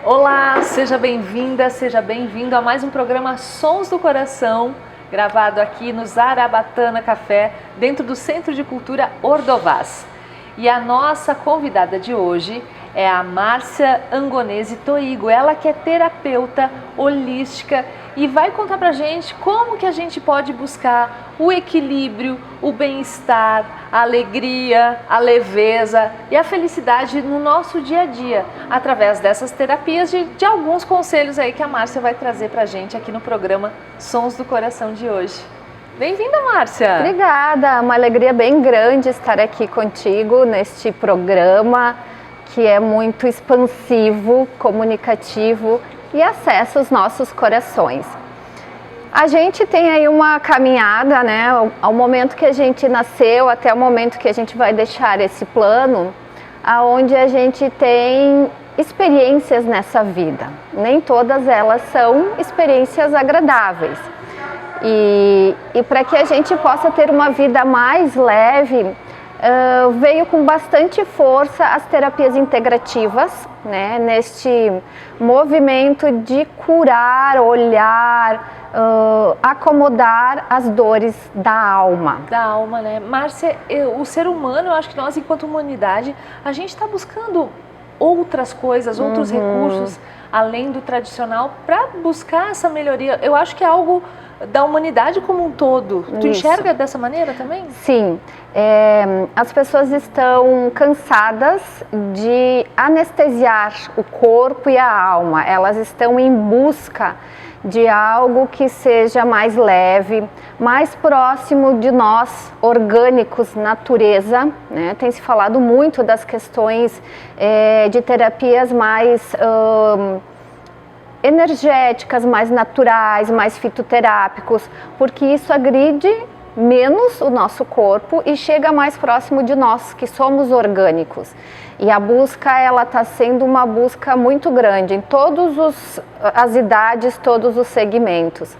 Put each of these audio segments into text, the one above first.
Olá, seja bem-vinda, seja bem-vindo a mais um programa Sons do Coração, gravado aqui no Zarabatana Café, dentro do Centro de Cultura Ordovás. E a nossa convidada de hoje é a Márcia Angonese Toigo, ela que é terapeuta holística e vai contar pra gente como que a gente pode buscar o equilíbrio, o bem-estar, a alegria, a leveza e a felicidade no nosso dia a dia, através dessas terapias de alguns conselhos aí que a Márcia vai trazer pra gente aqui no programa Sons do Coração de hoje. Bem-vinda, Márcia! Obrigada, uma alegria bem grande estar aqui contigo neste programa que é muito expansivo, comunicativo e acessa os nossos corações. A gente tem aí uma caminhada, né, ao momento que a gente nasceu até o momento que a gente vai deixar esse plano, aonde a gente tem experiências nessa vida. Nem todas elas são experiências agradáveis. E para que a gente possa ter uma vida mais leve, veio com bastante força as terapias integrativas, né, neste movimento de curar, olhar, acomodar as dores da alma. Da alma, né? Márcia, o ser humano, eu acho que nós, enquanto humanidade, a gente está buscando outras coisas, outros recursos, além do tradicional, para buscar essa melhoria. Eu acho que é algo da humanidade como um todo. Tu enxerga dessa maneira também? Sim. As pessoas estão cansadas de anestesiar o corpo e a alma. Elas estão em busca de algo que seja mais leve, mais próximo de nós, orgânicos, natureza, né? Tem se falado muito das questões de terapias mais energéticas, mais naturais, mais fitoterápicos, porque isso agride menos o nosso corpo e chega mais próximo de nós, que somos orgânicos. E a busca, ela está sendo uma busca muito grande em todas as idades, todos os segmentos.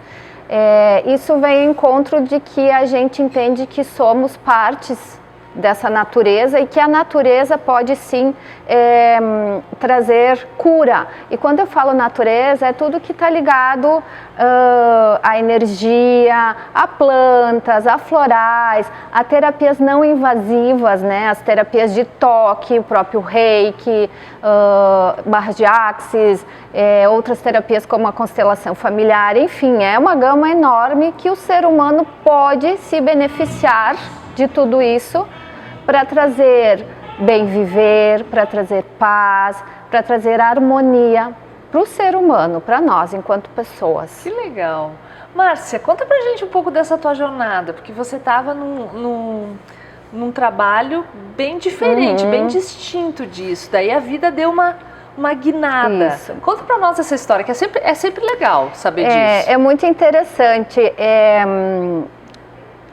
Isso vem ao encontro de que a gente entende que somos partes dessa natureza e que a natureza pode sim trazer cura. E quando eu falo natureza, é tudo que está ligado à energia, a plantas, a florais, a terapias não invasivas, né? As terapias de toque, o próprio reiki, barras de axis, outras terapias como a constelação familiar, enfim, é uma gama enorme que o ser humano pode se beneficiar de tudo isso para trazer bem viver, para trazer paz, para trazer harmonia para o ser humano, para nós enquanto pessoas. Que legal! Márcia, conta pra gente um pouco dessa tua jornada, porque você estava num trabalho bem diferente, bem distinto disso, daí a vida deu uma guinada. Isso. Conta pra nós essa história, que é sempre legal saber disso. É muito interessante.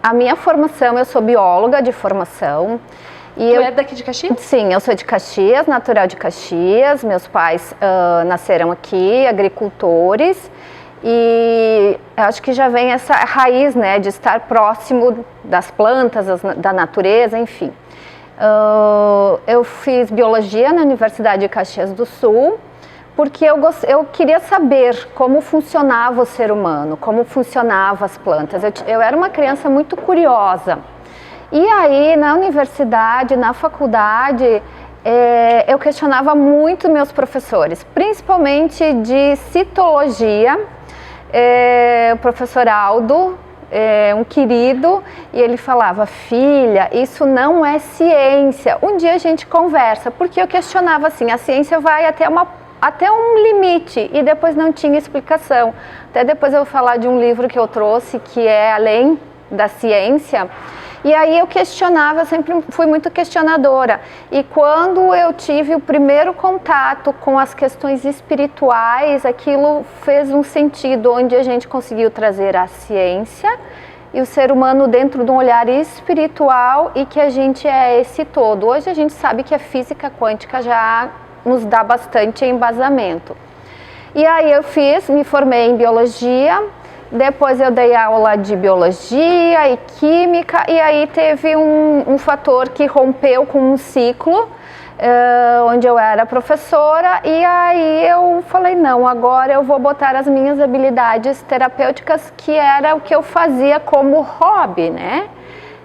A minha formação, eu sou bióloga de formação. Tu é daqui de Caxias? Sim, eu sou de Caxias, natural de Caxias. Meus pais nasceram aqui, agricultores. E acho que já vem essa raiz, né, de estar próximo das plantas, da natureza, enfim. Eu fiz biologia na Universidade de Caxias do Sul, porque eu queria saber como funcionava o ser humano, como funcionavam as plantas. Eu era uma criança muito curiosa. E aí, na universidade, na faculdade, eu questionava muito meus professores, principalmente de citologia. O professor Aldo, um querido, e ele falava: filha, isso não é ciência, um dia a gente conversa, porque eu questionava assim, a ciência vai até um limite e depois não tinha explicação. Até depois eu vou falar de um livro que eu trouxe que é Além da Ciência. E aí eu questionava, eu sempre fui muito questionadora. E quando eu tive o primeiro contato com as questões espirituais, aquilo fez um sentido, onde a gente conseguiu trazer a ciência e o ser humano dentro de um olhar espiritual e que a gente é esse todo. Hoje a gente sabe que a física quântica já nos dá bastante embasamento. E aí eu me formei em biologia, depois eu dei aula de biologia e química, e aí teve um fator que rompeu com um ciclo, onde eu era professora, e aí eu falei, não, agora eu vou botar as minhas habilidades terapêuticas, que era o que eu fazia como hobby, né?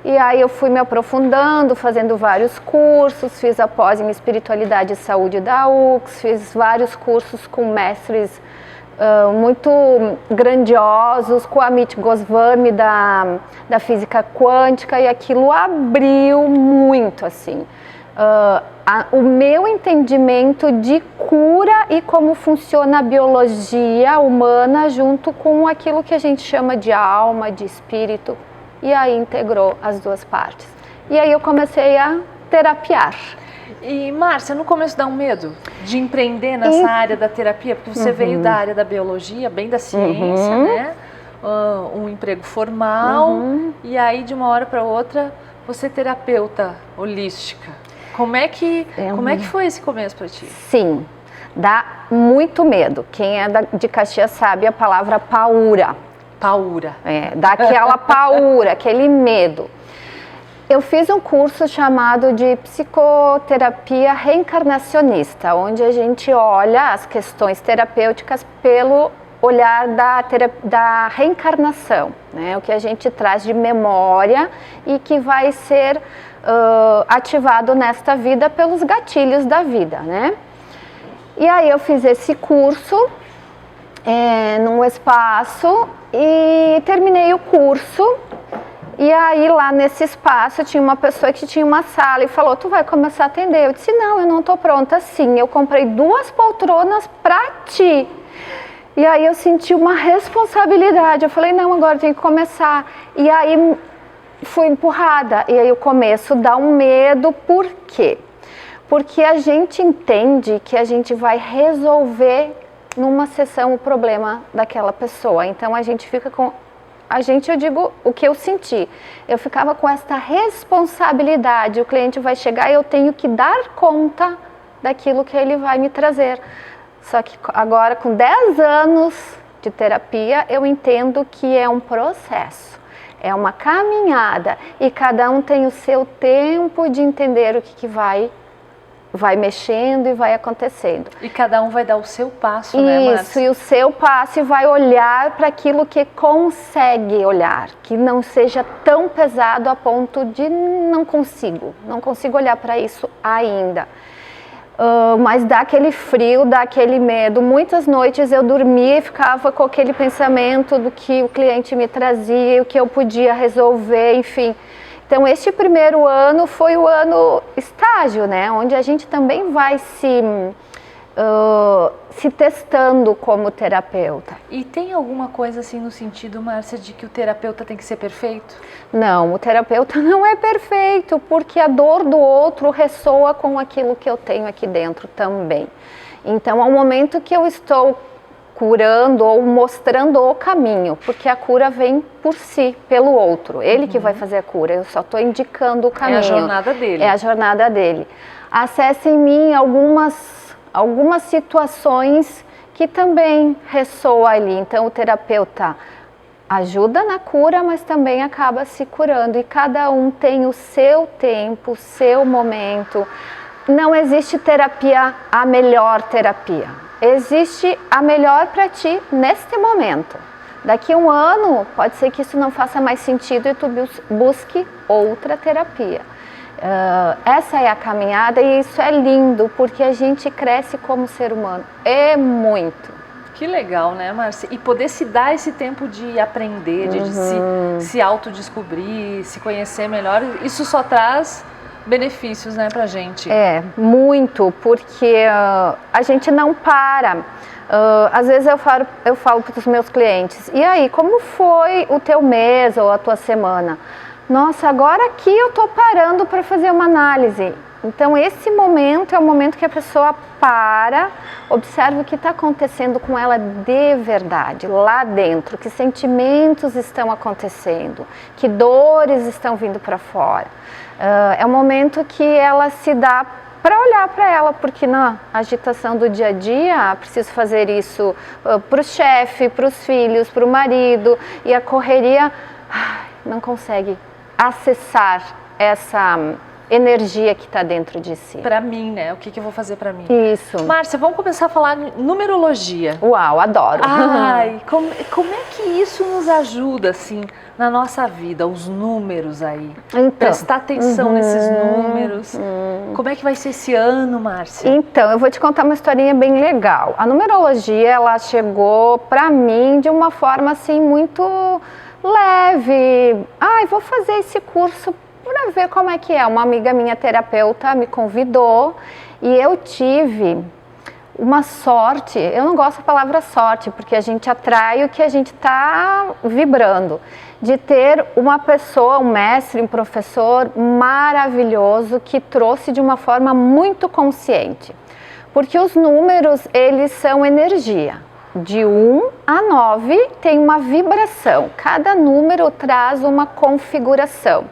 E aí eu fui me aprofundando, fazendo vários cursos, fiz a pós em espiritualidade e saúde da UX, fiz vários cursos com mestres muito grandiosos, com a Amit Goswami da física quântica, e aquilo abriu muito, assim, o meu entendimento de cura e como funciona a biologia humana junto com aquilo que a gente chama de alma, de espírito, e aí integrou as duas partes. E aí eu comecei a terapiar. E Márcia, no começo dá um medo de empreender nessa área da terapia? Porque você veio da área da biologia, bem da ciência, né? Um emprego formal, e aí de uma hora para outra você é terapeuta holística. Como é que foi esse começo para ti? Sim, dá muito medo. Quem é de Caxias sabe a palavra paura. Paura. Dá aquela paura, aquele medo. Eu fiz um curso chamado de psicoterapia reencarnacionista, onde a gente olha as questões terapêuticas pelo olhar da reencarnação, né? O que a gente traz de memória e que vai ser ativado nesta vida pelos gatilhos da vida, né? E aí eu fiz esse curso num espaço e terminei o curso. E aí lá nesse espaço tinha uma pessoa que tinha uma sala e falou, tu vai começar a atender? Eu disse, não, eu não tô pronta. Sim, eu comprei 2 poltronas pra ti. E aí eu senti uma responsabilidade, eu falei, não, agora tem que começar. E aí fui empurrada, e aí o começo dá um medo. Por quê? Porque a gente entende que a gente vai resolver numa sessão o problema daquela pessoa. Então a gente fica com... eu digo o que eu senti. Eu ficava com esta responsabilidade. O cliente vai chegar e eu tenho que dar conta daquilo que ele vai me trazer. Só que agora, com 10 anos de terapia, eu entendo que é um processo. É uma caminhada. E cada um tem o seu tempo de entender o que vai mexendo e vai acontecendo. E cada um vai dar o seu passo, né, Márcia? Isso, e o seu passo, e vai olhar para aquilo que consegue olhar, que não seja tão pesado a ponto de não consigo olhar para isso ainda. Mas dá aquele frio, dá aquele medo. Muitas noites eu dormia e ficava com aquele pensamento do que o cliente me trazia, o que eu podia resolver, enfim. Então, este primeiro ano foi o ano estágio, né? Onde a gente também vai se testando como terapeuta. E tem alguma coisa assim no sentido, Márcia, de que o terapeuta tem que ser perfeito? Não, o terapeuta não é perfeito, porque a dor do outro ressoa com aquilo que eu tenho aqui dentro também. Então, ao momento que eu estou curando ou mostrando o caminho, porque a cura vem por si, pelo outro, ele que vai fazer a cura, eu só estou indicando o caminho. É a jornada dele. É a jornada dele. Acesse em mim algumas situações que também ressoam ali, então o terapeuta ajuda na cura, mas também acaba se curando, e cada um tem o seu tempo, o seu momento. Não existe terapia, a melhor terapia. Existe a melhor para ti neste momento. Daqui a um ano, pode ser que isso não faça mais sentido e tu busque outra terapia. Essa é a caminhada, e isso é lindo, porque a gente cresce como ser humano. É muito. Que legal, né, Márcia? E poder se dar esse tempo de aprender, de se autodescobrir, se conhecer melhor, isso só traz benefícios, né, pra gente. É, muito, porque a gente não para. Às vezes eu falo para os meus clientes, e aí, como foi o teu mês ou a tua semana? Nossa, agora aqui eu tô parando para fazer uma análise. Então esse momento é o momento que a pessoa para, observa o que está acontecendo com ela de verdade, lá dentro, que sentimentos estão acontecendo, que dores estão vindo para fora. É um momento que ela se dá para olhar para ela, porque na agitação do dia a dia, preciso fazer isso para o chefe, para os filhos, para o marido, e a correria não consegue acessar energia que está dentro de si. Para mim, né? O que eu vou fazer para mim? Isso. Márcia, vamos começar a falar numerologia. Uau, adoro. Ai, como é que isso nos ajuda, assim, na nossa vida, os números aí? Então, prestar atenção nesses números. Como é que vai ser esse ano, Márcia? Então, eu vou te contar uma historinha bem legal. A numerologia, ela chegou para mim de uma forma, assim, muito leve. Vou fazer esse curso para ver como é que é. Uma amiga minha terapeuta me convidou e eu tive uma sorte. Eu não gosto da palavra sorte, porque a gente atrai o que a gente está vibrando. De ter uma pessoa, um mestre, um professor maravilhoso que trouxe de uma forma muito consciente. Porque os números, eles são energia. De 1 a 9 tem uma vibração. Cada número traz uma configuração.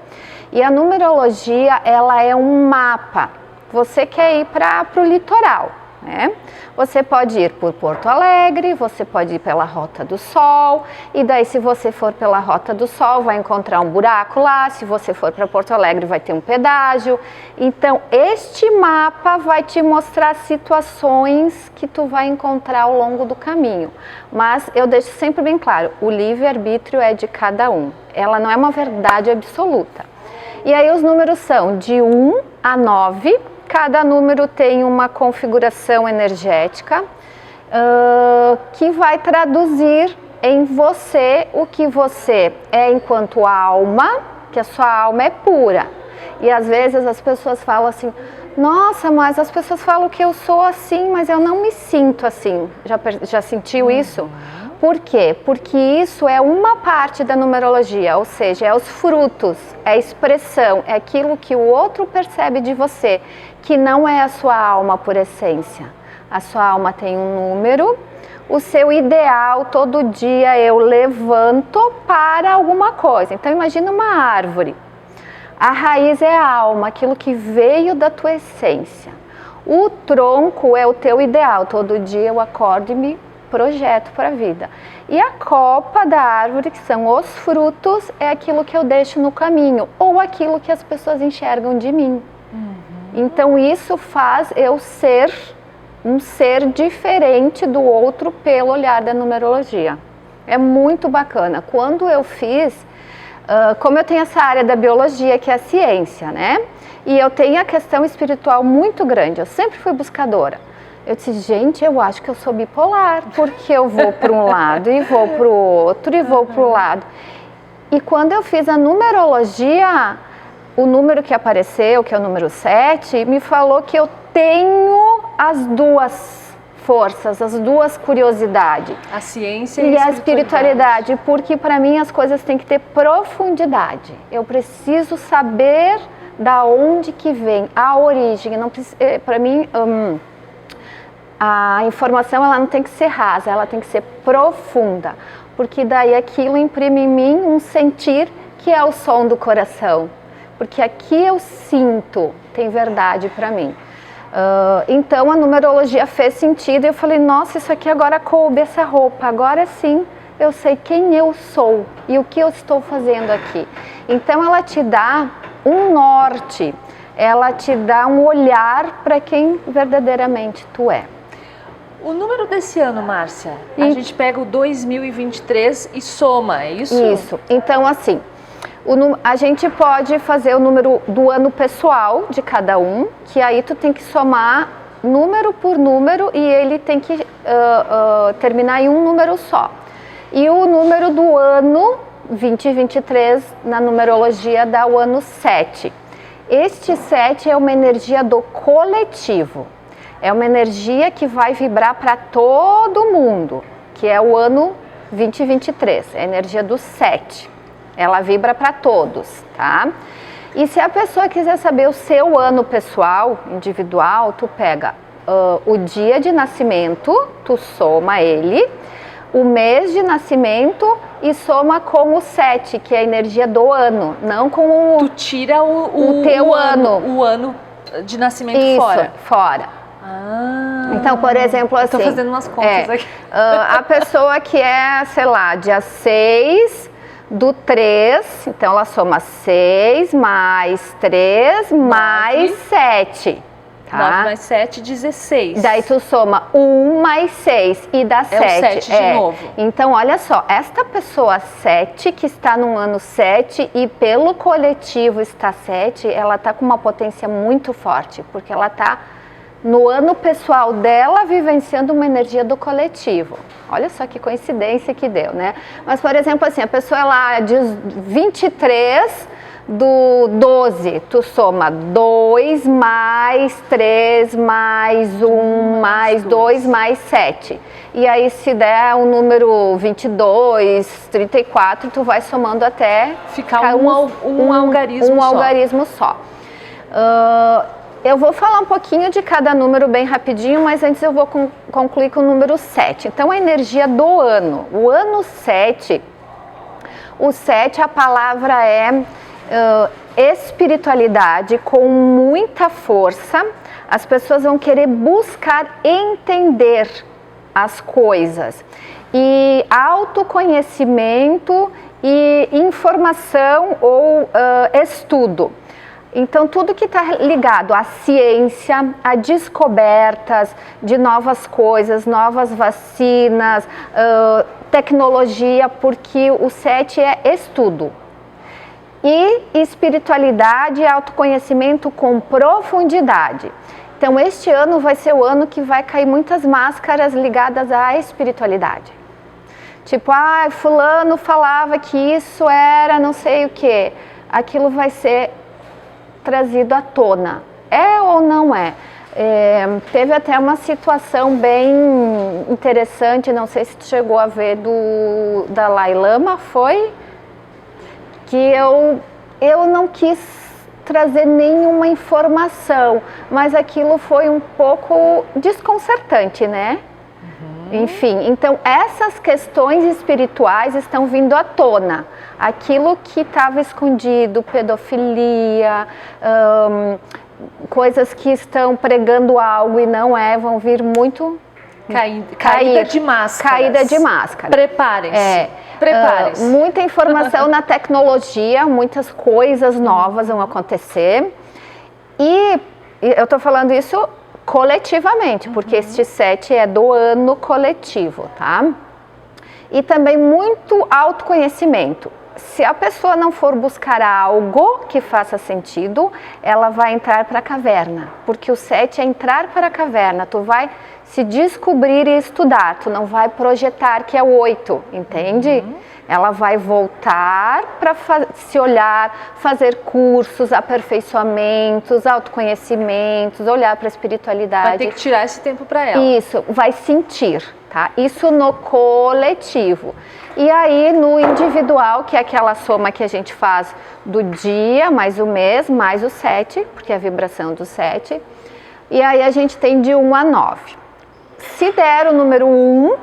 E a numerologia, ela é um mapa. Você quer ir para o litoral, né? Você pode ir por Porto Alegre, você pode ir pela Rota do Sol, e daí se você for pela Rota do Sol vai encontrar um buraco lá, se você for para Porto Alegre vai ter um pedágio. Então este mapa vai te mostrar situações que tu vai encontrar ao longo do caminho. Mas eu deixo sempre bem claro, o livre-arbítrio é de cada um, ela não é uma verdade absoluta. E aí os números são de 1 a 9, cada número tem uma configuração energética que vai traduzir em você o que você é enquanto alma, que a sua alma é pura. E às vezes as pessoas falam assim, nossa, mas as pessoas falam que eu sou assim, mas eu não me sinto assim. Já sentiu isso? Por quê? Porque isso é uma parte da numerologia, ou seja, é os frutos, é a expressão, é aquilo que o outro percebe de você, que não é a sua alma por essência. A sua alma tem um número, o seu ideal, todo dia eu levanto para alguma coisa. Então imagina uma árvore. A raiz é a alma, aquilo que veio da tua essência. O tronco é o teu ideal, todo dia eu acordo e me projeto para a vida. E a copa da árvore, que são os frutos, é aquilo que eu deixo no caminho, ou aquilo que as pessoas enxergam de mim. Então isso faz eu ser um ser diferente do outro pelo olhar da numerologia. É muito bacana. Quando eu fiz, como eu tenho essa área da biologia, que é a ciência, né? E eu tenho a questão espiritual muito grande, eu sempre fui buscadora. Eu disse, gente, eu acho que eu sou bipolar, porque eu vou para um lado e vou para o outro e vou para o lado. E quando eu fiz a numerologia, o número que apareceu, que é o número 7, me falou que eu tenho as duas forças, as duas curiosidades. A ciência e a espiritualidade, porque para mim as coisas têm que ter profundidade. Eu preciso saber da onde que vem, a origem. Para mim, a informação ela não tem que ser rasa, ela tem que ser profunda, porque daí aquilo imprime em mim um sentir que é o som do coração, porque aqui eu sinto, tem verdade para mim. Então a numerologia fez sentido e eu falei, nossa, isso aqui agora coube essa roupa, agora sim eu sei quem eu sou e o que eu estou fazendo aqui. Então ela te dá um norte, ela te dá um olhar para quem verdadeiramente tu é. O número desse ano, Márcia, a gente pega o 2023 e soma, é isso? Isso. Então, assim, a gente pode fazer o número do ano pessoal de cada um, que aí tu tem que somar número por número e ele tem que terminar em um número só. E o número do ano 2023 na numerologia dá o ano 7. Este 7 é uma energia do coletivo. É uma energia que vai vibrar para todo mundo, que é o ano 2023, é a energia do 7. Ela vibra para todos, tá? E se a pessoa quiser saber o seu ano pessoal, individual, tu pega o dia de nascimento, tu soma ele, o mês de nascimento e soma com o 7, que é a energia do ano, não com o... Tu tira o teu ano. O ano de nascimento. Isso, fora. Então, por exemplo, assim... Estou fazendo umas contas aqui. A pessoa que é, sei lá, dia 6 do 3, então ela soma 6 mais 3 mais 7. Tá? 9 mais 7, 16. Daí tu soma 1 mais 6 e dá 7. É o 7 de novo. Então, olha só, esta pessoa 7, que está no ano 7 e pelo coletivo está 7, ela está com uma potência muito forte, porque ela está no ano pessoal dela vivenciando uma energia do coletivo. Olha só que coincidência que deu, né? Mas, por exemplo, assim, a pessoa ela diz 23... do 12, tu soma 2 mais 3 mais 1 mais 2 mais 7. E aí se der um número 22, 34, tu vai somando até ficar um algarismo só. Algarismo só. Eu vou falar um pouquinho de cada número bem rapidinho, mas antes eu vou concluir com o número 7. Então a energia do ano, o ano 7, o 7 a palavra é espiritualidade com muita força. As pessoas vão querer buscar entender as coisas e autoconhecimento e informação ou estudo. Então tudo que está ligado à ciência, a descobertas de novas coisas, novas vacinas, tecnologia, porque o 7 é estudo. E espiritualidade e autoconhecimento com profundidade. Então este ano vai ser o ano que vai cair muitas máscaras ligadas à espiritualidade. Tipo, fulano falava que isso era não sei o que. Aquilo vai ser trazido à tona. É ou não é? Teve até uma situação bem interessante, não sei se tu chegou a ver, do Dalai Lama, foi? Que eu não quis trazer nenhuma informação, mas aquilo foi um pouco desconcertante, né? Enfim, então essas questões espirituais estão vindo à tona. Aquilo que estava escondido, pedofilia, coisas que estão pregando algo e não vão vir muito... Caída de máscaras. Caída de máscara. Preparem-se. Preparem-se. Muita informação na tecnologia, muitas coisas novas vão acontecer. E eu estou falando isso coletivamente, porque este 7 é do ano coletivo, tá? E também muito autoconhecimento. Se a pessoa não for buscar algo que faça sentido, ela vai entrar para a caverna, porque o 7 é entrar para a caverna, tu vai se descobrir e estudar, tu não vai projetar, que é o 8, entende? Ela vai voltar para se olhar, fazer cursos, aperfeiçoamentos, autoconhecimentos, olhar para a espiritualidade. Vai ter que tirar esse tempo para ela. Isso, vai sentir, tá? Isso no coletivo. E aí no individual, que é aquela soma que a gente faz do dia, mais o mês, mais o 7, porque é a vibração do 7. E aí a gente tem de 1 a 9. Se der o número 1,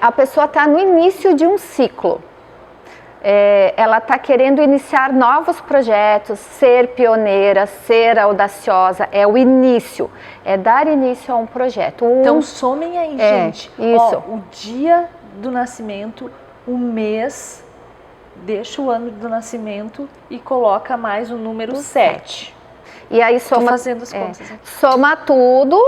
a pessoa está no início de um ciclo. Ela está querendo iniciar novos projetos, ser pioneira, ser audaciosa, é o início, é dar início a um projeto. Então somem aí, gente. Isso. O dia do nascimento, o mês, deixa o ano do nascimento e coloca mais o número 7. E aí soma, tô fazendo as contas. Soma tudo.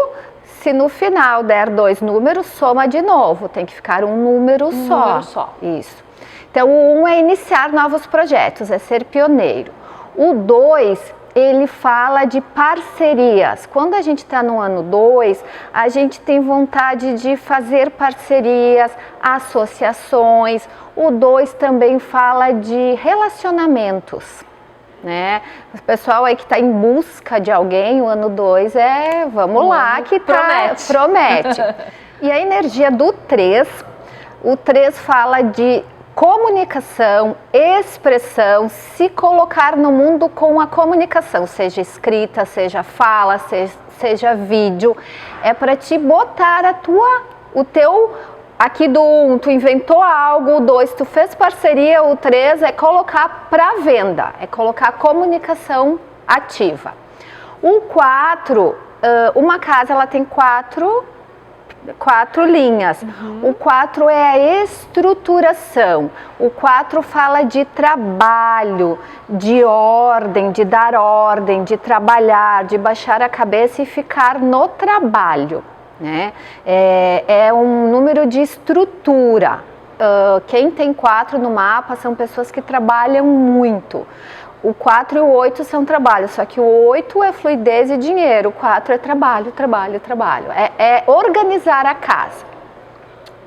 Se no final der 2 números, soma de novo. Tem que ficar um número só. Número só. Isso. Então o 1 é iniciar novos projetos, é ser pioneiro. O 2, ele fala de parcerias. Quando a gente está no ano 2, a gente tem vontade de fazer parcerias, associações. O 2 também fala de relacionamentos, né? O pessoal aí que está em busca de alguém, o ano 2 vamos lá, que promete. E a energia do 3, o 3 fala de comunicação, expressão, se colocar no mundo com a comunicação, seja escrita, seja fala, seja vídeo. É para te botar o teu... Aqui do 1, tu inventou algo, o 2, tu fez parceria, o 3 é colocar para venda, é colocar a comunicação ativa. O 4, uma casa ela tem 4 4 linhas. O 4 é a estruturação. O 4 fala de trabalho, de ordem, de dar ordem, de trabalhar, de baixar a cabeça e ficar no trabalho, né? É um número de estrutura. Quem tem 4 no mapa são pessoas que trabalham muito. O 4 e o 8 são trabalho, só que o 8 é fluidez e dinheiro, o 4 é trabalho, trabalho, trabalho. É organizar a casa.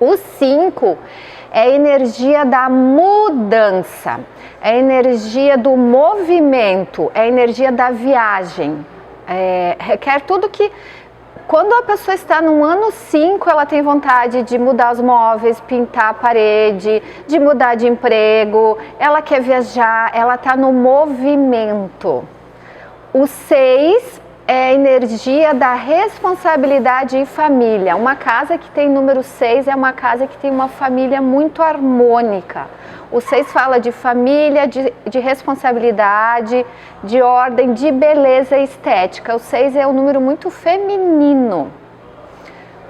O 5 é a energia da mudança, é a energia do movimento, é a energia da viagem. Requer tudo que... Quando a pessoa está no ano 5, ela tem vontade de mudar os móveis, pintar a parede, de mudar de emprego, ela quer viajar, ela está no movimento. O 6 é a energia da responsabilidade em família. Uma casa que tem número 6 é uma casa que tem uma família muito harmônica. O 6 fala de família, de responsabilidade, de ordem, de beleza estética. O 6 é um número muito feminino.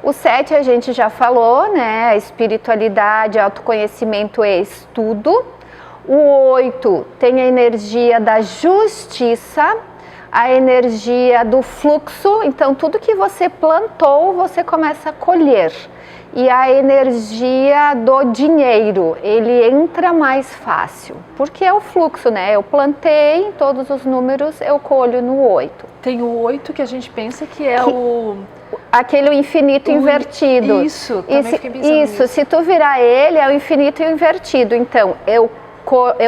O 7 a gente já falou, né? A espiritualidade, autoconhecimento e estudo. O 8 tem a energia da justiça, a energia do fluxo. Então, tudo que você plantou, você começa a colher. E a energia do dinheiro, ele entra mais fácil, porque é o fluxo, né? Eu plantei, todos os números eu colho no 8. Tem o 8 que a gente pensa que é aquele infinito invertido. Isso, também fiquei pensando nisso. Se tu virar ele, é o infinito invertido. Então, eu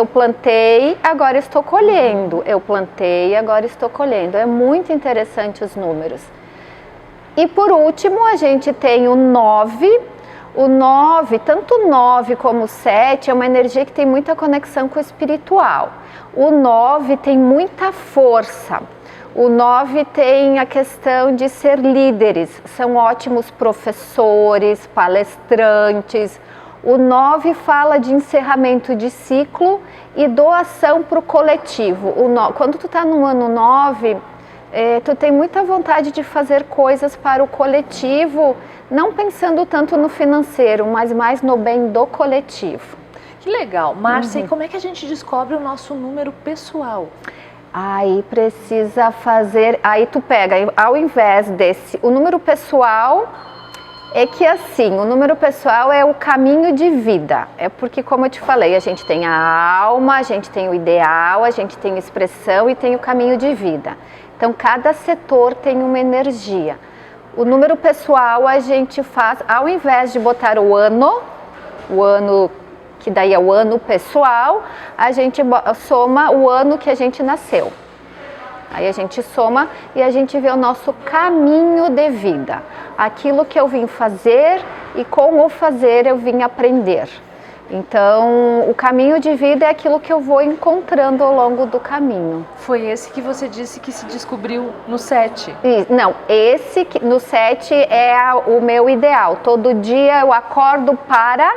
plantei, agora estou colhendo. Eu plantei, agora estou colhendo. É muito interessante os números. E por último, a gente tem o 9. O 9, tanto o 9 como o 7, é uma energia que tem muita conexão com o espiritual. O 9 tem muita força. O 9 tem a questão de ser líderes. São ótimos professores, palestrantes. O 9 fala de encerramento de ciclo e doação para o coletivo. Quando tu está no ano 9... tu tem muita vontade de fazer coisas para o coletivo, não pensando tanto no financeiro, mas mais no bem do coletivo. Que legal. Márcia, e como é que a gente descobre o nosso número pessoal? Aí precisa fazer, aí tu pega, ao invés desse, o número pessoal é que assim, o número pessoal é o caminho de vida. É porque, como eu te falei, a gente tem a alma, a gente tem o ideal, a gente tem a expressão e tem o caminho de vida. Então, cada setor tem uma energia. O número pessoal a gente faz, ao invés de botar o ano, que daí é o ano pessoal, a gente soma o ano que a gente nasceu. Aí a gente soma e a gente vê o nosso caminho de vida. Aquilo que eu vim fazer e com o fazer eu vim aprender. Então, o caminho de vida é aquilo que eu vou encontrando ao longo do caminho. Foi esse que você disse que se descobriu no 7? Não, esse no 7 é o meu ideal. Todo dia eu acordo para...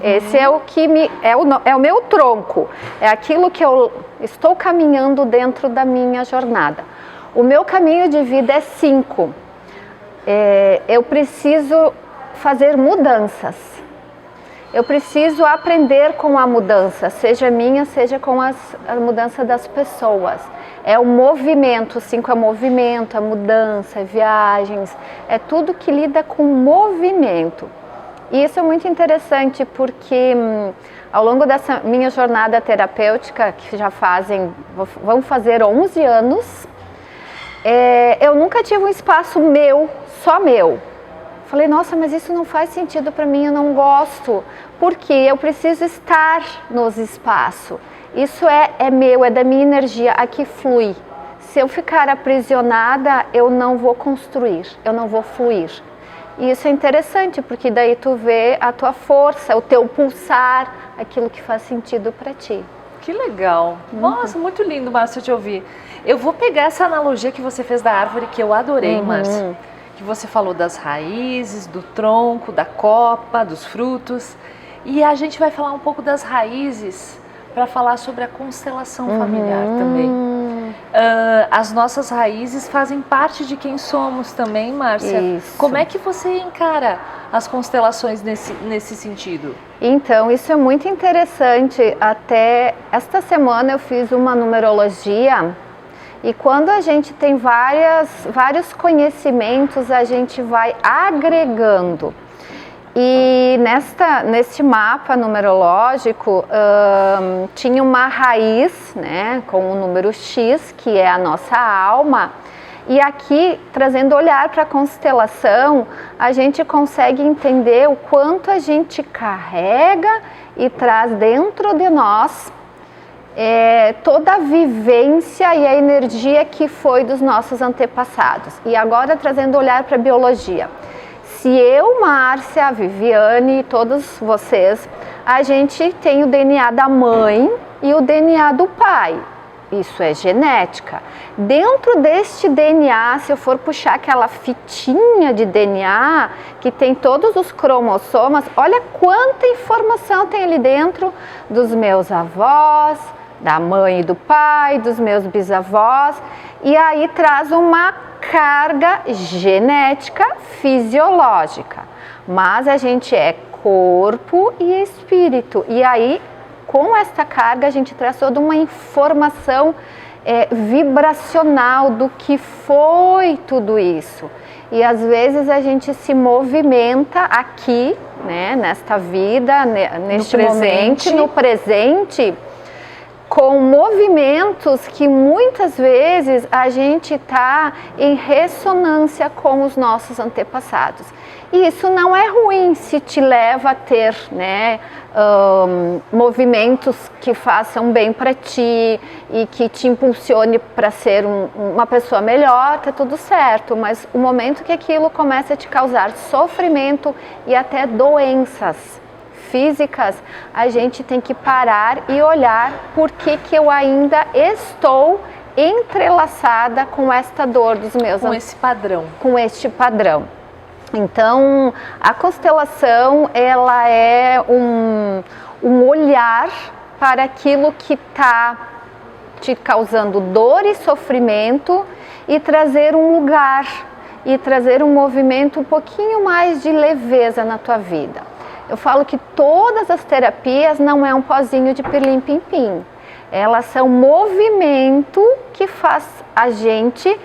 Esse é o que é o meu tronco. É aquilo que eu estou caminhando dentro da minha jornada. O meu caminho de vida é 5. Eu preciso fazer mudanças. Eu preciso aprender com a mudança, seja minha, seja com a mudança das pessoas. É o movimento, 5 é movimento, é mudança, é viagens, é tudo que lida com movimento. E isso é muito interessante porque ao longo dessa minha jornada terapêutica, que já vão fazer 11 anos, eu nunca tive um espaço meu, só meu. Falei, nossa, mas isso não faz sentido para mim, eu não gosto, porque eu preciso estar nos espaços. Isso é meu, é da minha energia, aqui flui. Se eu ficar aprisionada, eu não vou construir, eu não vou fluir. E isso é interessante, porque daí tu vê a tua força, o teu pulsar, aquilo que faz sentido para ti. Que legal. Nossa, muito lindo, Márcia, te ouvir. Eu vou pegar essa analogia que você fez da árvore, que eu adorei, Márcia. Que você falou das raízes, do tronco, da copa, dos frutos. E a gente vai falar um pouco das raízes para falar sobre a constelação familiar também. as nossas raízes fazem parte de quem somos também, Márcia. Isso. Como é que você encara as constelações nesse sentido? Então, isso é muito interessante. Até esta semana eu fiz uma numerologia e quando a gente tem vários conhecimentos, a gente vai agregando. E neste mapa numerológico tinha uma raiz, né, com o número X, que é a nossa alma. E aqui, trazendo olhar para a constelação, a gente consegue entender o quanto a gente carrega e traz dentro de nós toda a vivência e a energia que foi dos nossos antepassados. E agora, trazendo olhar para a biologia. Se eu, Márcia, a Viviane e todos vocês, a gente tem o DNA da mãe e o DNA do pai. Isso é genética. Dentro deste DNA, se eu for puxar aquela fitinha de DNA que tem todos os cromossomas, olha quanta informação tem ali dentro dos meus avós, da mãe e do pai, dos meus bisavós, e aí traz uma carga genética fisiológica, mas a gente é corpo e espírito, e aí com esta carga a gente traz toda uma informação vibracional do que foi tudo isso. E às vezes a gente se movimenta aqui, né, nesta vida, neste momento, no presente, com movimentos que muitas vezes a gente está em ressonância com os nossos antepassados. E isso não é ruim se te leva a ter, né, movimentos que façam bem para ti e que te impulsione para ser uma pessoa melhor, tá tudo certo. Mas o momento que aquilo começa a te causar sofrimento e até doenças físicas, a gente tem que parar e olhar por que eu ainda estou entrelaçada com esta dor dos meus com esse padrão. Com este padrão. Então, a constelação, ela é um olhar para aquilo que está te causando dor e sofrimento e trazer um lugar e trazer um movimento um pouquinho mais de leveza na tua vida. Eu falo que todas as terapias não é um pozinho de pirlim-pim-pim. Elas são movimento que faz a gente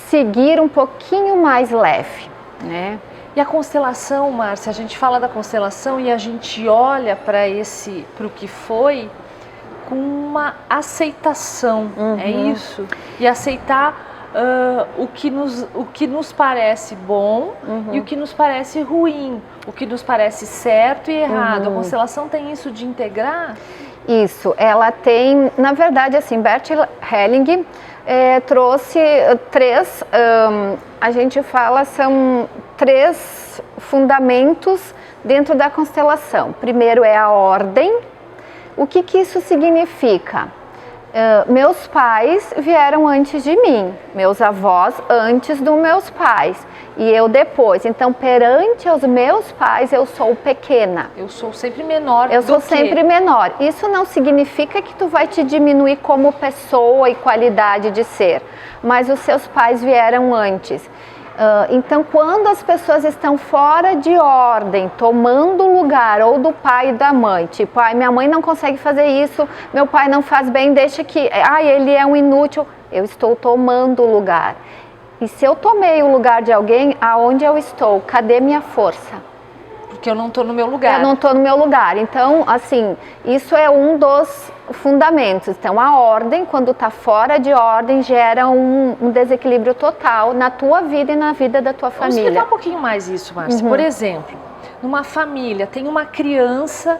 seguir um pouquinho mais leve, né? E a constelação, Márcia, a gente fala da constelação e a gente olha para o que foi com uma aceitação, é isso? E aceitar o que nos parece bom e o que nos parece ruim, o que nos parece certo e errado. A constelação tem isso de integrar? Isso, ela tem, na verdade, assim, Bert Helling trouxe três, a gente fala, são três fundamentos dentro da constelação. Primeiro é a ordem. O que isso significa? Meus pais vieram antes de mim, meus avós antes dos meus pais e eu depois. Então, perante os meus pais, eu sou pequena. Eu sou sempre menor. Eu sou sempre menor. Isso não significa que tu vai te diminuir como pessoa e qualidade de ser, mas os seus pais vieram antes. Então, quando as pessoas estão fora de ordem, tomando o lugar ou do pai e da mãe, tipo, minha mãe não consegue fazer isso, meu pai não faz bem, deixa que, ele é um inútil, eu estou tomando o lugar. E se eu tomei o lugar de alguém, aonde eu estou? Cadê minha força? Porque eu não estou no meu lugar. Eu não estou no meu lugar. Então, assim, isso é um dos fundamentos. Então, a ordem, quando está fora de ordem, gera um desequilíbrio total na tua vida e na vida da tua família. Vamos explicar um pouquinho mais isso, Márcia. Por exemplo, numa família tem uma criança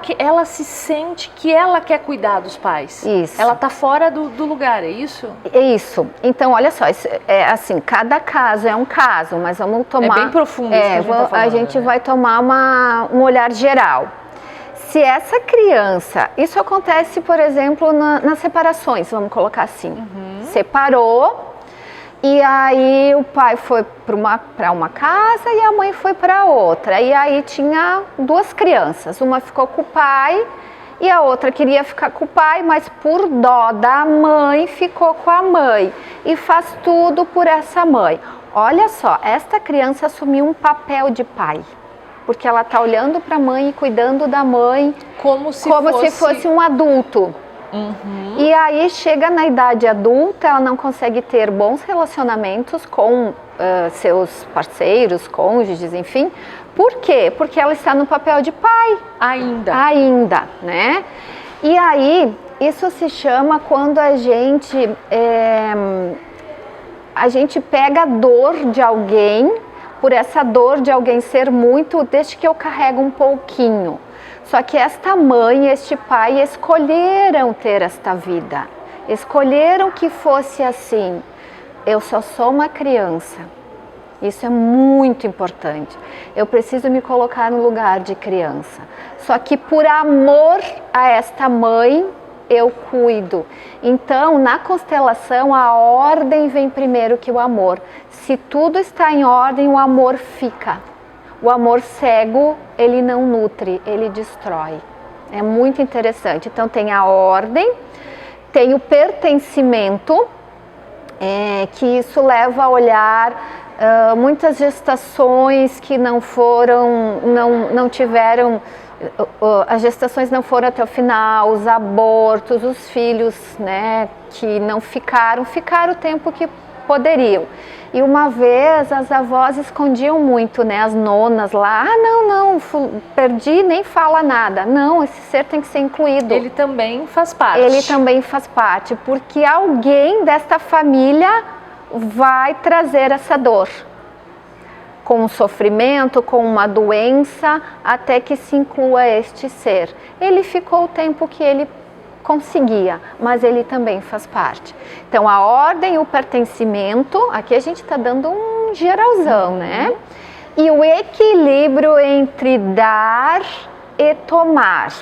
que ela se sente que ela quer cuidar dos pais. Isso. Ela está fora do lugar, é isso? É isso. Então, olha só, é assim, cada caso é um caso, mas vamos tomar... É bem profundo isso que a gente tá falando, a gente vai tomar um olhar geral. Se essa criança... Isso acontece, por exemplo, nas separações, vamos colocar assim. Separou... E aí o pai foi para uma casa e a mãe foi para outra. E aí tinha duas crianças. Uma ficou com o pai E a outra queria ficar com o pai, mas por dó da mãe ficou com a mãe e faz tudo por essa mãe. Olha só, esta criança assumiu um papel de pai, porque ela está olhando para a mãe e cuidando da mãe como se fosse um adulto. Uhum. E aí chega na idade adulta, ela não consegue ter bons relacionamentos com seus parceiros, cônjuges, enfim. Por quê? Porque ela está no papel de pai. Ainda, né? E aí, isso se chama quando a gente pega a dor de alguém, por essa dor de alguém ser muito, deixa que eu carrego um pouquinho. Só que esta mãe e este pai escolheram ter esta vida, escolheram que fosse assim. Eu só sou uma criança, isso é muito importante. Eu preciso me colocar no lugar de criança. Só que por amor a esta mãe, eu cuido. Então, na constelação, a ordem vem primeiro que o amor. Se tudo está em ordem, o amor fica. O amor cego, ele não nutre, ele destrói. É muito interessante. Então tem a ordem, tem o pertencimento, que isso leva a olhar muitas gestações que não tiveram, as gestações não foram até o final, os abortos, os filhos, né, que não ficaram o tempo que poderiam. E uma vez as avós escondiam muito, né, as nonas lá, não, perdi, nem fala nada. Não, esse ser tem que ser incluído. Ele também faz parte. Ele também faz parte, porque alguém desta família vai trazer essa dor. Com um sofrimento, com uma doença, até que se inclua este ser. Ele ficou o tempo que ele conseguia, mas ele também faz parte. Então a ordem e o pertencimento, aqui a gente está dando um geralzão, né? E o equilíbrio entre dar e tomar.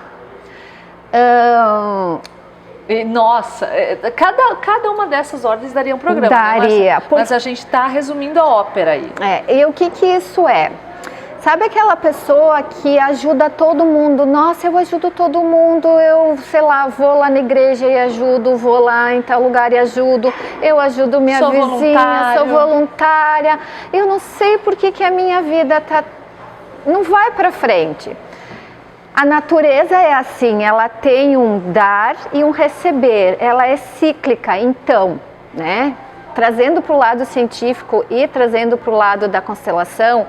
Nossa, cada uma dessas ordens daria um programa. Daria. Né? Mas a gente está resumindo a ópera aí. E o que isso é? Sabe aquela pessoa que ajuda todo mundo? Nossa, eu ajudo todo mundo, eu, sei lá, vou lá na igreja e ajudo, vou lá em tal lugar e ajudo, eu ajudo minha vizinha, sou voluntária. Eu não sei por que a minha vida não vai para frente. A natureza é assim, ela tem um dar e um receber, ela é cíclica, então, né? Trazendo para o lado científico e trazendo para o lado da constelação,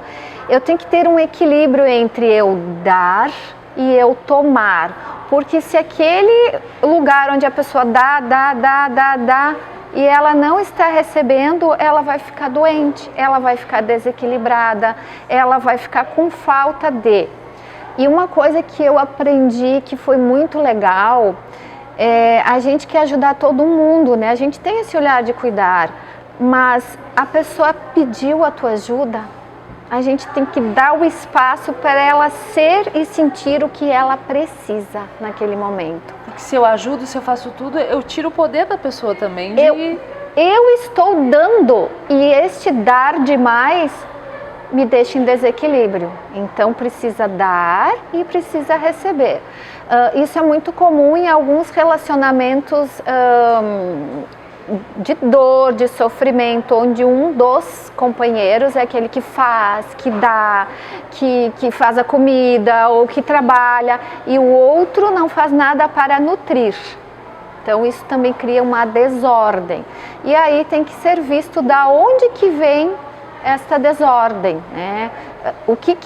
eu tenho que ter um equilíbrio entre eu dar e eu tomar. Porque se aquele lugar onde a pessoa dá e ela não está recebendo, ela vai ficar doente, ela vai ficar desequilibrada, ela vai ficar com falta de. E uma coisa que eu aprendi que foi muito legal, a gente quer ajudar todo mundo, né? A gente tem esse olhar de cuidar, mas a pessoa pediu a tua ajuda, a gente tem que dar o espaço para ela ser e sentir o que ela precisa naquele momento. Porque se eu ajudo, se eu faço tudo, eu tiro o poder da pessoa também. Eu estou dando e este dar demais me deixa em desequilíbrio. Então precisa dar e precisa receber. Isso é muito comum em alguns relacionamentos de dor, de sofrimento, onde um dos companheiros é aquele que faz, que dá, que faz a comida ou que trabalha, e o outro não faz nada para nutrir. Então isso também cria uma desordem. E aí tem que ser visto da onde que vem esta desordem, né? O que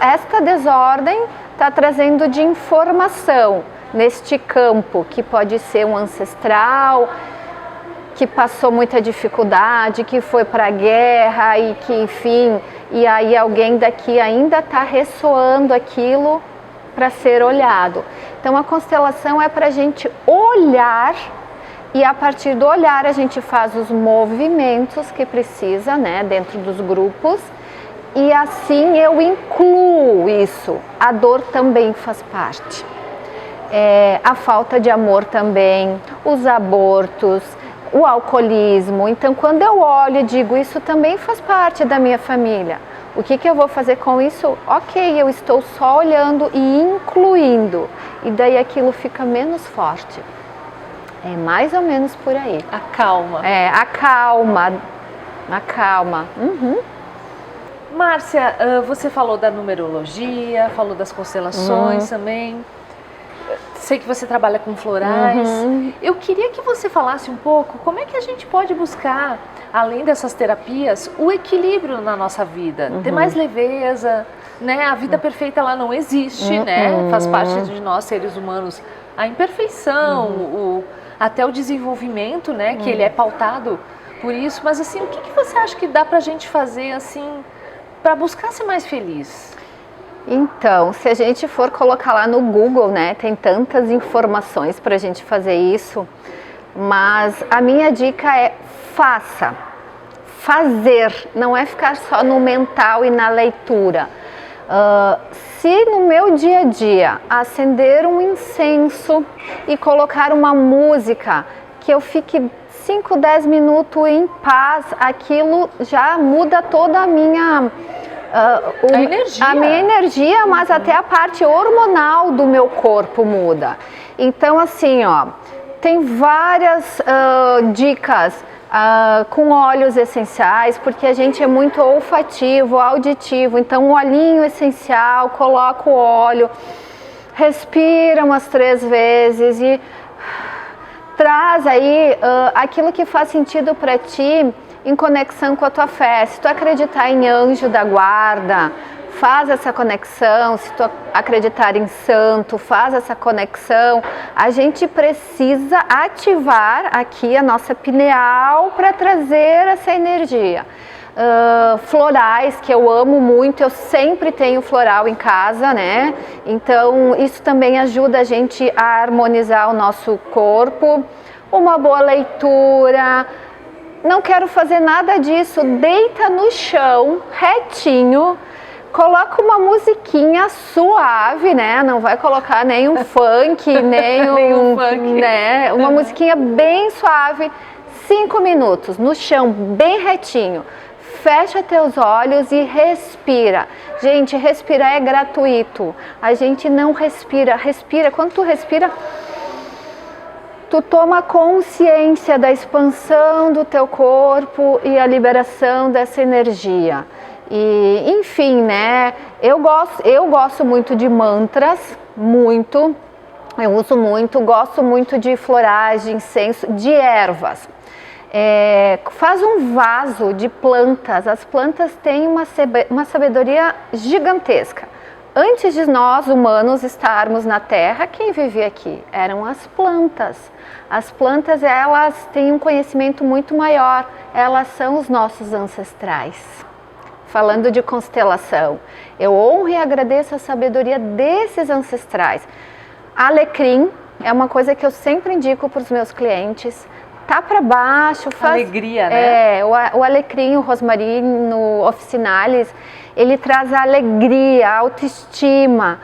esta desordem está trazendo de informação neste campo, que pode ser um ancestral, que passou muita dificuldade, que foi para a guerra e que, enfim, e aí alguém daqui ainda está ressoando aquilo para ser olhado. Então a constelação é para a gente olhar e a partir do olhar a gente faz os movimentos que precisa, né, dentro dos grupos, e assim eu incluo isso. A dor também faz parte, a falta de amor também, os abortos, o alcoolismo. Então quando eu olho e digo, isso também faz parte da minha família, o que eu vou fazer com isso? Ok, eu estou só olhando e incluindo. e daí aquilo fica menos forte. É mais ou menos por aí. Acalma. Acalma. Uhum. Márcia, você falou da numerologia, falou das constelações também. Sei que você trabalha com florais. Eu queria que você falasse um pouco como é que a gente pode buscar, além dessas terapias, o equilíbrio na nossa vida. Ter mais leveza, né? A vida perfeita ela não existe, né? Faz parte de nós, seres humanos, a imperfeição, até o desenvolvimento, né? Que ele é pautado por isso. Mas assim, o que você acha que dá pra gente fazer assim para buscar ser mais feliz? Então, se a gente for colocar lá no Google, né, tem tantas informações para a gente fazer isso, mas a minha dica é faça. Fazer, não é ficar só no mental e na leitura. Se no meu dia a dia acender um incenso e colocar uma música que eu fique 5, 10 minutos em paz, aquilo já muda toda a minha... a minha energia, mas até a parte hormonal do meu corpo muda. Então assim, tem várias dicas com óleos essenciais, porque a gente é muito olfativo, auditivo. Então um olhinho essencial, coloca o óleo, respira umas 3 vezes e traz aí aquilo que faz sentido para ti, em conexão com a tua fé. Se tu acreditar em anjo da guarda, faz essa conexão. Se tu acreditar em santo, faz essa conexão. A gente precisa ativar aqui a nossa pineal para trazer essa energia. Florais, que eu amo muito, eu sempre tenho floral em casa, né? Então isso também ajuda a gente a harmonizar o nosso corpo. Uma boa leitura. Não quero fazer nada disso, deita no chão, retinho, coloca uma musiquinha suave, né? Não vai colocar nenhum funk, nenhum funk, né? Uma musiquinha bem suave, 5 minutos no chão, bem retinho. Fecha teus olhos e respira. Gente, respirar é gratuito. A gente não respira. Quando tu respira, tu toma consciência da expansão do teu corpo e a liberação dessa energia. E, enfim, né? Eu gosto muito de mantras, muito. Eu uso muito, gosto muito de florais, de incenso, de ervas. Faz um vaso de plantas. As plantas têm uma sabedoria gigantesca. Antes de nós, humanos, estarmos na Terra, quem vivia aqui? Eram as plantas. As plantas, elas têm um conhecimento muito maior. Elas são os nossos ancestrais. Falando de constelação, eu honro e agradeço a sabedoria desses ancestrais. Alecrim é uma coisa que eu sempre indico para os meus clientes. Tá para baixo, faz... Alegria, né? O alecrim, o rosmarino officinalis, ele traz a alegria, a autoestima.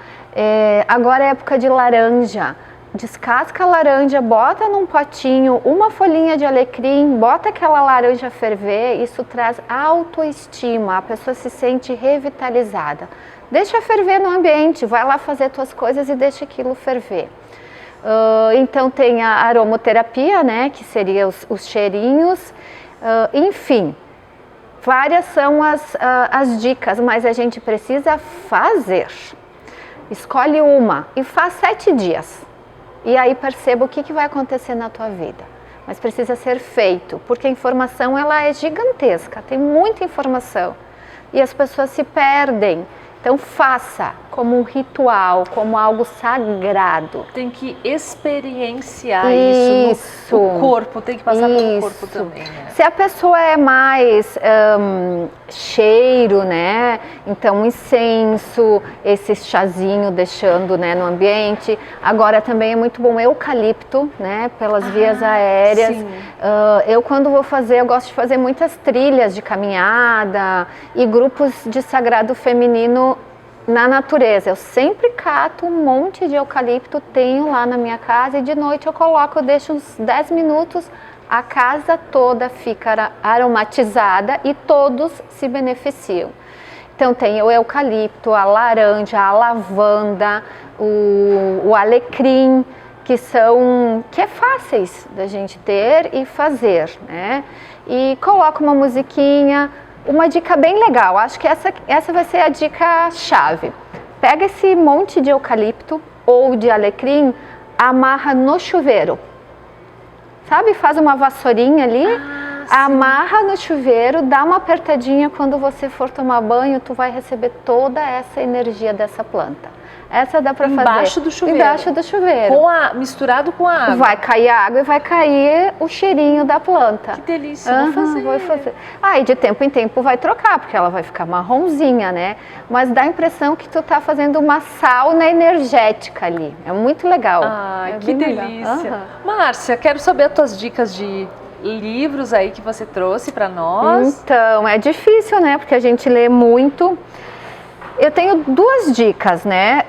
Agora é época de laranja. Descasca a laranja, bota num potinho uma folhinha de alecrim, bota aquela laranja ferver, isso traz autoestima, a pessoa se sente revitalizada. Deixa ferver no ambiente, vai lá fazer tuas coisas e deixa aquilo ferver. Então tem a aromoterapia, né, que seria os cheirinhos, enfim, várias são as dicas, mas a gente precisa fazer. Escolhe uma e faz 7 dias. E aí perceba o que vai acontecer na tua vida. Mas precisa ser feito, porque a informação ela é gigantesca, tem muita informação. E as pessoas se perdem. Então faça como um ritual, como algo sagrado. Tem que experienciar isso. O corpo tem que passar pelo corpo também, né? Se a pessoa é mais cheiro, né? Então incenso, esse chazinho deixando, né, no ambiente. Agora também é muito bom eucalipto, né? Pelas vias aéreas. Eu quando vou fazer, eu gosto de fazer muitas trilhas de caminhada e grupos de sagrado feminino na natureza. Eu sempre cato um monte de eucalipto, tenho lá na minha casa e de noite eu coloco, eu deixo uns 10 minutos, a casa toda fica aromatizada e todos se beneficiam. Então tem o eucalipto, a laranja, a lavanda, o alecrim, que é fáceis da gente ter e fazer, né? E coloca uma musiquinha, uma dica bem legal, acho que essa vai ser a dica chave. Pega esse monte de eucalipto ou de alecrim, amarra no chuveiro, sabe? Faz uma vassourinha ali, amarra no chuveiro, dá uma apertadinha, quando você for tomar banho, tu vai receber toda essa energia dessa planta. Essa dá para fazer embaixo do chuveiro. Embaixo do chuveiro. Misturado com a água. Vai cair a água e vai cair o cheirinho da planta. Que delícia, vou fazer. E de tempo em tempo vai trocar, porque ela vai ficar marronzinha, né? Mas dá a impressão que tu tá fazendo uma sauna energética ali. É muito legal. Que delícia. Márcia, quero saber as tuas dicas de livros aí que você trouxe para nós. Então, é difícil, né? Porque a gente lê muito. Eu tenho 2 dicas, né?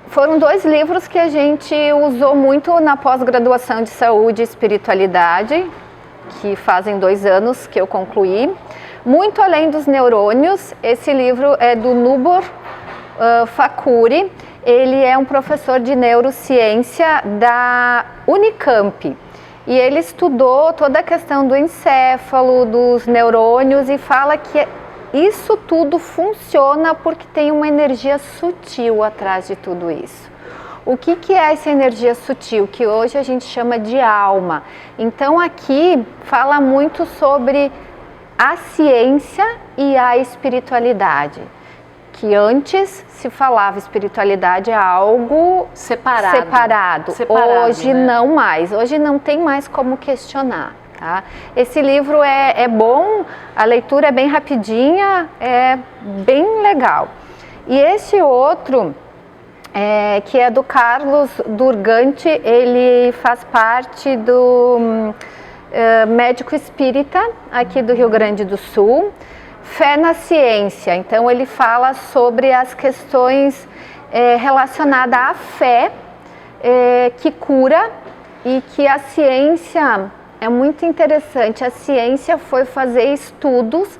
Foram 2 livros que a gente usou muito na pós-graduação de saúde e espiritualidade, que fazem 2 anos que eu concluí. Muito Além dos Neurônios, esse livro é do Nubor Fakuri. Ele é um professor de neurociência da Unicamp. E ele estudou toda a questão do encéfalo, dos neurônios, e fala que isso tudo funciona porque tem uma energia sutil atrás de tudo isso. O que é essa energia sutil? Que hoje a gente chama de alma. Então aqui fala muito sobre a ciência e a espiritualidade. Que antes se falava espiritualidade é algo separado. Hoje, né? Não mais. Hoje não tem mais como questionar. Tá? Esse livro é bom, a leitura é bem rapidinha, é bem legal. E esse outro, que é do Carlos Durgante, ele faz parte do médico espírita aqui do Rio Grande do Sul. Fé na ciência, então ele fala sobre as questões relacionadas à fé que cura, e que a ciência é muito interessante. A ciência foi fazer estudos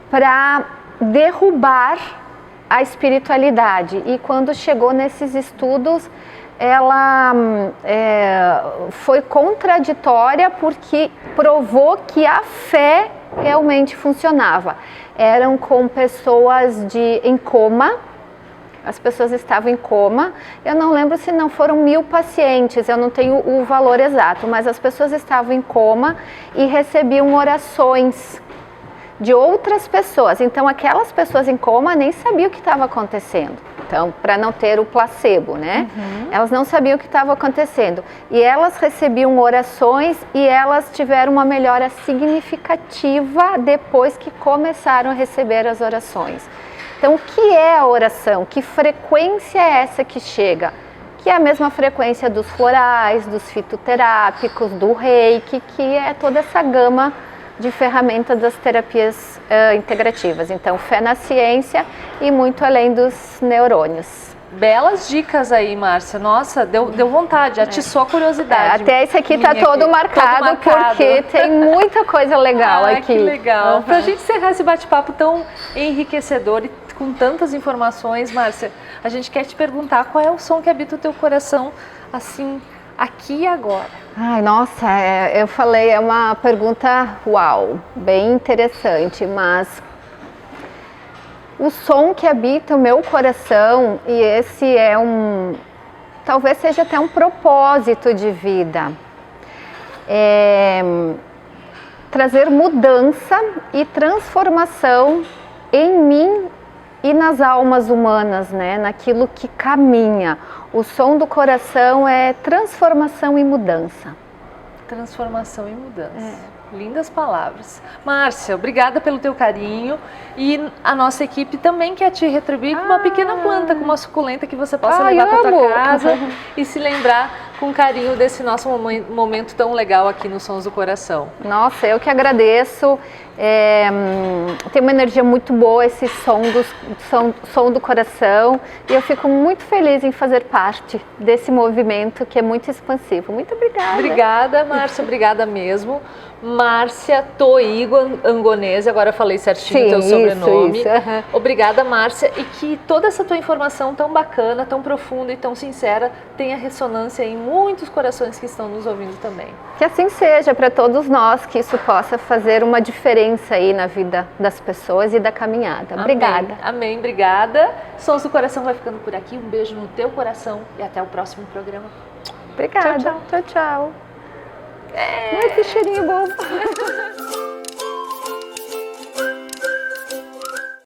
para derrubar a espiritualidade, e quando chegou nesses estudos ela foi contraditória, porque provou que a fé realmente funcionava. Eram com pessoas em coma, as pessoas estavam em coma, eu não lembro se não foram 1000 pacientes, eu não tenho o valor exato, mas as pessoas estavam em coma e recebiam orações de outras pessoas. Então aquelas pessoas em coma nem sabiam o que estava acontecendo. Então, para não ter o placebo, né? Elas não sabiam o que estava acontecendo. E elas recebiam orações e elas tiveram uma melhora significativa depois que começaram a receber as orações. Então, o que é a oração? Que frequência é essa que chega? Que é a mesma frequência dos florais, dos fitoterápicos, do reiki, que é toda essa gama de ferramentas das terapias integrativas. Então, fé na ciência e muito além dos neurônios. Belas dicas aí, Márcia. Nossa, deu vontade, atiçou a curiosidade. Até esse aqui está todo marcado, porque tem muita coisa legal aqui. Que legal. Para a gente encerrar esse bate-papo tão enriquecedor e com tantas informações, Márcia, a gente quer te perguntar qual é o som que habita o teu coração, assim, aqui e agora. Ai, nossa, eu falei, é uma pergunta, uau, bem interessante, mas o som que habita o meu coração, e esse talvez seja até um propósito de vida, é trazer mudança e transformação em mim e nas almas humanas, né? Naquilo que caminha. O som do coração é transformação e mudança. Transformação e mudança. Lindas palavras. Márcia, obrigada pelo teu carinho, e a nossa equipe também quer te retribuir com uma pequena planta, com uma suculenta que você possa levar para tua casa e se lembrar com carinho desse nosso momento tão legal aqui no Sons do Coração. Nossa, eu que agradeço. Tem uma energia muito boa esse som do coração, e eu fico muito feliz em fazer parte desse movimento que é muito expansivo. Muito obrigada. Obrigada, Márcia, obrigada mesmo Márcia Toigo Angonese, agora eu falei certinho o teu sobrenome. Isso. Obrigada, Márcia, e que toda essa tua informação tão bacana, tão profunda e tão sincera tenha ressonância em muitos corações que estão nos ouvindo também. Que assim seja para todos nós, que isso possa fazer uma diferença aí na vida das pessoas e da caminhada. Obrigada. Amém, obrigada. Sons do Coração vai ficando por aqui. Um beijo no teu coração e até o próximo programa. Obrigada. Tchau, tchau. Tchau, tchau. Ai, que cheirinho bom.